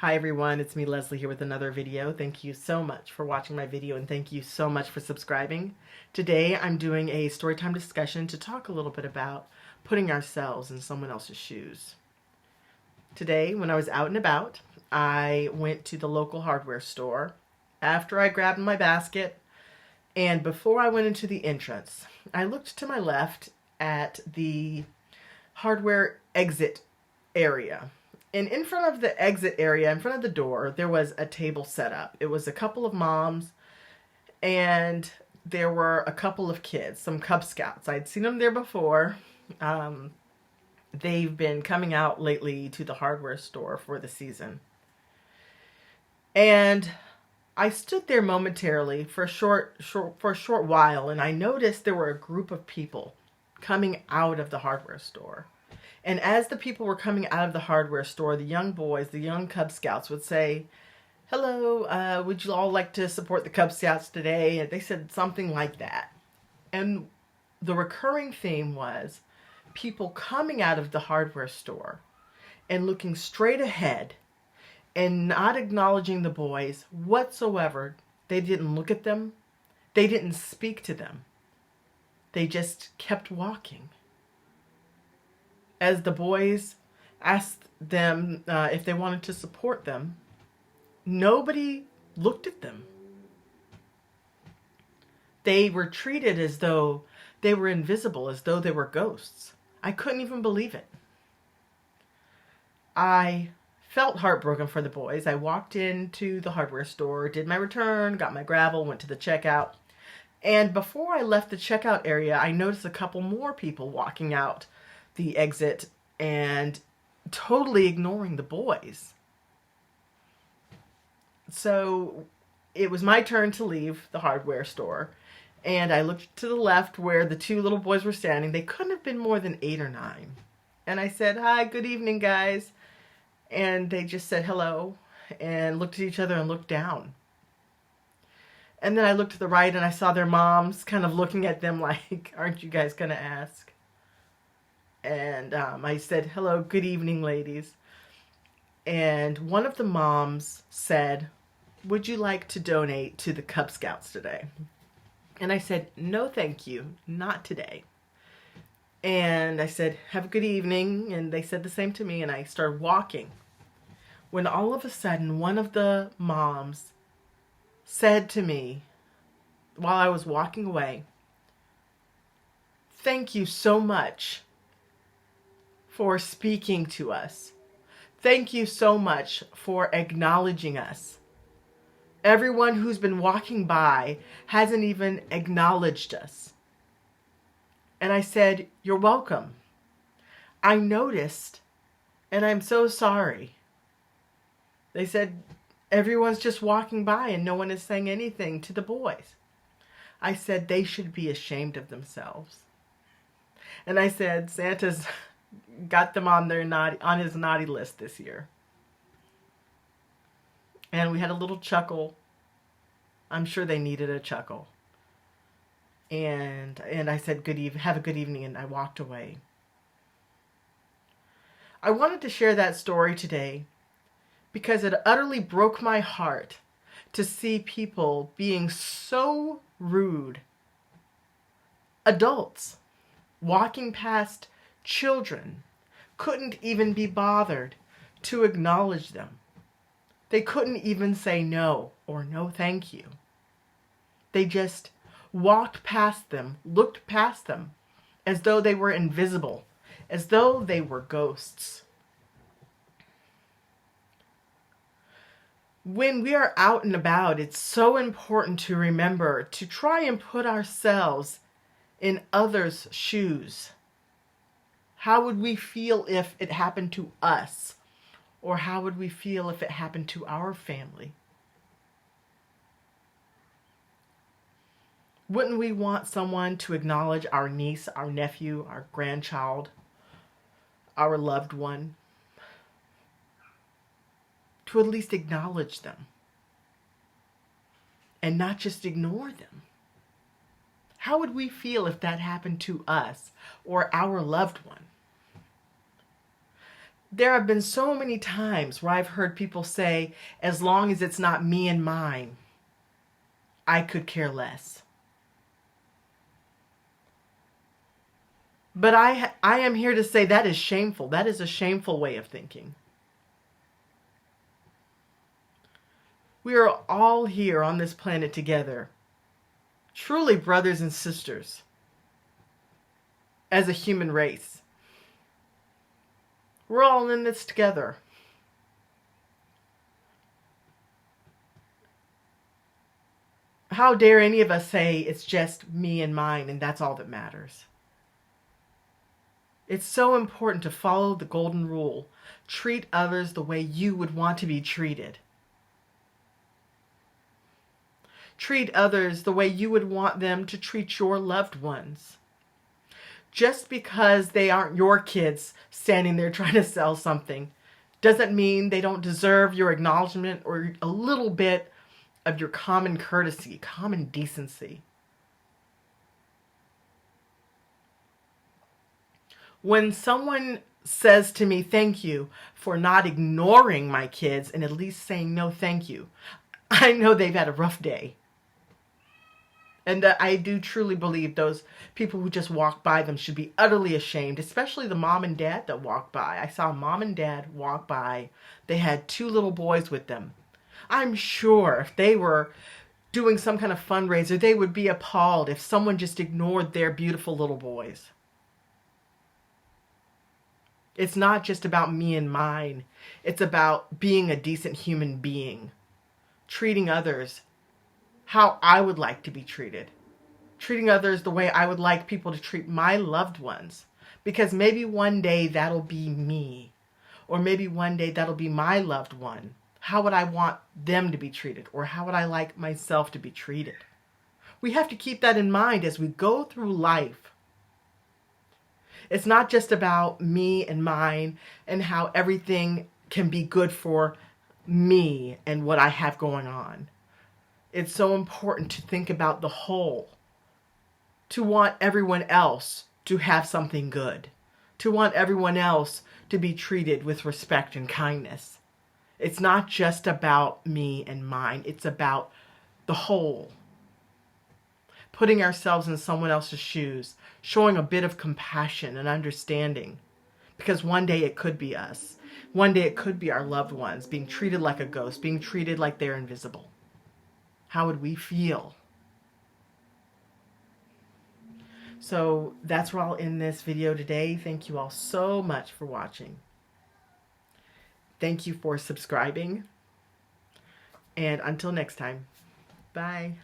Hi everyone, it's me Leslie here with another video. Thank you so much for watching my video and thank you so much for subscribing. Today I'm doing a storytime discussion to talk a little bit about putting ourselves in someone else's shoes. Today when I was out and about, I went to the local hardware store after I grabbed my basket, and before I went into the entrance, I looked to my left at the hardware exit area. And in front of the exit area, in front of the door, there was a table set up. It was a couple of moms, and there were a couple of kids, some Cub Scouts. I'd seen them there before. They've been coming out lately to the hardware store for the season. And I stood there momentarily for a short while, and I noticed there were a group of people coming out of the hardware store. And as the people were coming out of the hardware store, the young boys, the young Cub Scouts would say, "Hello, would you all like to support the Cub Scouts today?" And they said something like that. And the recurring theme was people coming out of the hardware store and looking straight ahead and not acknowledging the boys whatsoever. They didn't look at them. They didn't speak to them. They just kept walking. As the boys asked them if they wanted to support them, nobody looked at them. They were treated as though they were invisible, as though they were ghosts. I couldn't even believe it. I felt heartbroken for the boys. I walked into the hardware store, did my return, got my gravel, went to the checkout. And before I left the checkout area, I noticed a couple more people walking out the exit and totally ignoring the boys. So it was my turn to leave the hardware store, and I looked to the left where the two little boys were standing. They couldn't have been more than 8 or 9. And I said, "Hi, good evening, guys." And they just said hello and looked at each other and looked down. And then I looked to the right and I saw their moms kind of looking at them like, "Aren't you guys going to ask?" And I said, "Hello, good evening, ladies." And one of the moms said, "Would you like to donate to the Cub Scouts today?" And I said, "No, thank you, not today." And I said, "Have a good evening." And they said the same to me, and I started walking. When all of a sudden, one of the moms said to me while I was walking away, "Thank you so much for speaking to us. Thank you so much for acknowledging us. Everyone who's been walking by hasn't even acknowledged us." And I said, "You're welcome. I noticed, and I'm so sorry." They said, "Everyone's just walking by and no one is saying anything to the boys." I said, "They should be ashamed of themselves." And I said, "Santa's got them on his naughty list this year." And we had a little chuckle. I'm sure they needed a chuckle. And I said, have a good evening," and I walked away. I wanted to share that story today because it utterly broke my heart to see people being so rude. Adults walking past children couldn't even be bothered to acknowledge them. They couldn't even say no or no thank you. They just walked past them, looked past them, as though they were invisible, as though they were ghosts. When we are out and about, it's so important to remember to try and put ourselves in others' shoes. How would we feel if it happened to us? Or how would we feel if it happened to our family? Wouldn't we want someone to acknowledge our niece, our nephew, our grandchild, our loved one? To at least acknowledge them and not just ignore them. How would we feel if that happened to us or our loved one? There have been so many times where I've heard people say, as long as it's not me and mine, I could care less. But I am here to say that is shameful. That is a shameful way of thinking. We are all here on this planet together, truly brothers and sisters, as a human race. We're all in this together. How dare any of us say it's just me and mine and that's all that matters? It's so important to follow the golden rule. Treat others the way you would want to be treated. Treat others the way you would want them to treat your loved ones. Just because they aren't your kids standing there trying to sell something doesn't mean they don't deserve your acknowledgement or a little bit of your common courtesy, common decency. When someone says to me, thank you for not ignoring my kids and at least saying no thank you, I know they've had a rough day. And I do truly believe those people who just walk by them should be utterly ashamed, especially the mom and dad that walk by. I saw mom and dad walk by. They had 2 little boys with them. I'm sure if they were doing some kind of fundraiser, they would be appalled if someone just ignored their beautiful little boys. It's not just about me and mine. It's about being a decent human being. Treating others how I would like to be treated. Treating others the way I would like people to treat my loved ones. Because maybe one day that'll be me. Or maybe one day that'll be my loved one. How would I want them to be treated? Or how would I like myself to be treated? We have to keep that in mind as we go through life. It's not just about me and mine and how everything can be good for me and what I have going on. It's so important to think about the whole, to want everyone else to have something good, to want everyone else to be treated with respect and kindness. It's not just about me and mine, it's about the whole. Putting ourselves in someone else's shoes, showing a bit of compassion and understanding. Because one day it could be us. One day it could be our loved ones being treated like a ghost, being treated like they're invisible. How would we feel? So that's where I'll end this video today. Thank you all so much for watching. Thank you for subscribing. And until next time, bye.